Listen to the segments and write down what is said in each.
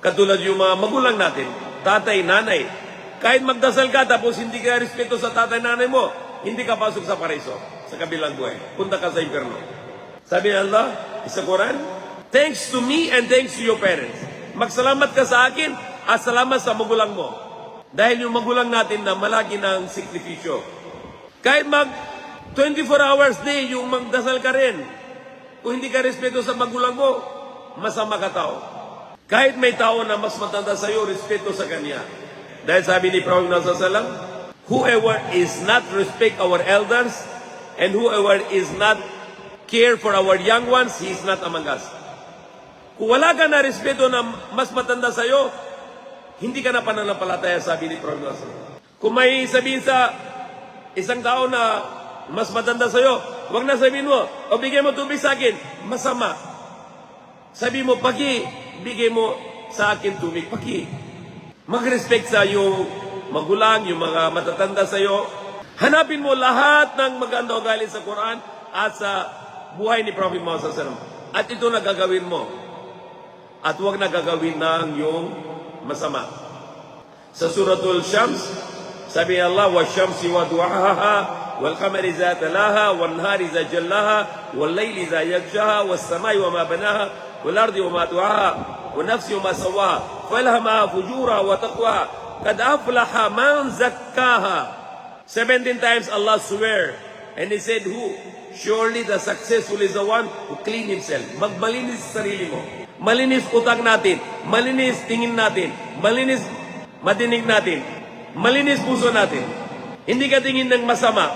Katulad yung mga magulang natin, tatay, nanay. Kahit magdasal ka tapos hindi ka respeto sa tatay, nanay mo, hindi ka pasok sa paraiso, sa kabilang buhay. Punta ka sa impyerno. Sabi ng Allah, sa Quran, thanks to me and thanks to your parents. Magsalamat ka sa akin at salamat sa magulang mo. Dahil yung magulang natin na malaki ng sakripisyo. Kahit 24 hours day, yung magdasal ka rin. Kung hindi ka respeto sa magulang mo, masama ka tao. Kahit may tao na mas matanda sa iyo, respeto sa kanya. Dahil sabi ni Prophet Muhammad SAW, whoever is not respect our elders and whoever is not care for our young ones, he is not among us. Kung wala ka na respeto na mas matanda sa iyo, hindi ka na pananampalataya, sabi ni Prophet Muhammad SAW. Kung may sabihin sa isang tao na mas matanda sa iyo, huwag na sabihin mo, o bigay mo tubig sa akin, masama. Sabi mo, bigay mo sa akin tubig, Mag-respect sa yung magulang, yung mga matatanda sa iyo. Hanapin mo lahat ng maganda ugali sa Quran at sa buhay ni Prophet Muhammad SAW. At ito na gagawin mo. At huwag na gagawin ng yung masama. Sa Suratul Shams, sabi Allah, وَالشَّمْسِ وَضُحَاهَا وَالْقَمَرِ إِذَا تَلَاهَا وَالنَّهَارِ إِذَا جَلَّاهَا وَاللَّيْلِ إِذَا يَغْشَاهَا وَالسَّمَاءِ وَمَا بَنَاهَا وَالْأَرْضِ وَمَا طَحَاهَا وَالنَّفْسِ وَمَا سَوَّاهَا فَأَلْهَمَهَا فُجُورَهَا وَتَقْوَاهَا قَدْ أَفْلَحَ مَنْ زَكَّاهَا. 17 times Allah swear, and He said, who? Surely the successful is the one who clean himself. Magmalinis sa sarili mo. Malinis utak natin. Malinis tingin natin. Malinis madinig natin. Malinis puso natin. Hindi ka tingin ng masama.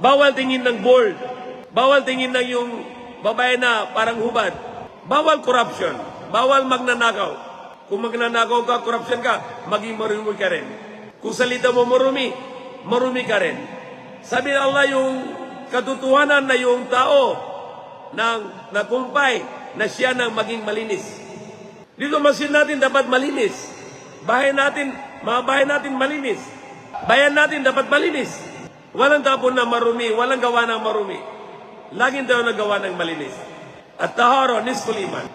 Bawal tingin ng bold. Bawal tingin ng yung babae na parang hubad. Bawal corruption. Bawal magnanakaw. Kung magnanakaw ka, corruption ka, maging marumi ka rin. Kung salita mo marumi ka rin. Sabi ng Allah yung katotohanan na yung tao ng nakumpay na siya nang maging malinis. Dito masjid natin dapat malinis. Mga bahay natin malinis. Bayan natin dapat malinis. Walang tapon na marumi, walang gawa ng marumi. Laging tayo nagawa ng malinis. At tahara nisful iman.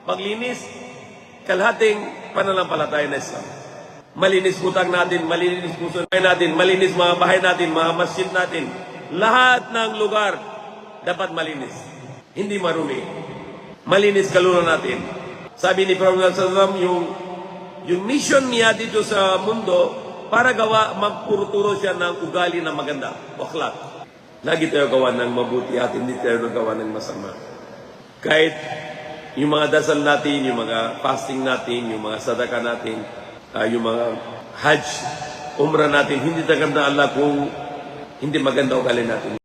Paglinis, kalahating pananampalataya na Islam. Malinis utang natin, malinis puso natin, malinis mga bahay natin, mga masjid natin. Lahat ng lugar dapat malinis. Hindi marumi. Malinis kaluluwa natin. Sabi ni Prophet sallallahu alaihi wasallam, yung mission niya dito sa mundo para magpuruturo siya ng ugali na maganda, akhlaq. Lagi tayo gawa ng mabuti at hindi tayo gawa ng masama. Kahit yung mga dasal natin, yung mga fasting natin, yung mga sadaka natin, yung mga hajj, umrah natin, hindi tagam na Allah kung hindi maganda ugali natin.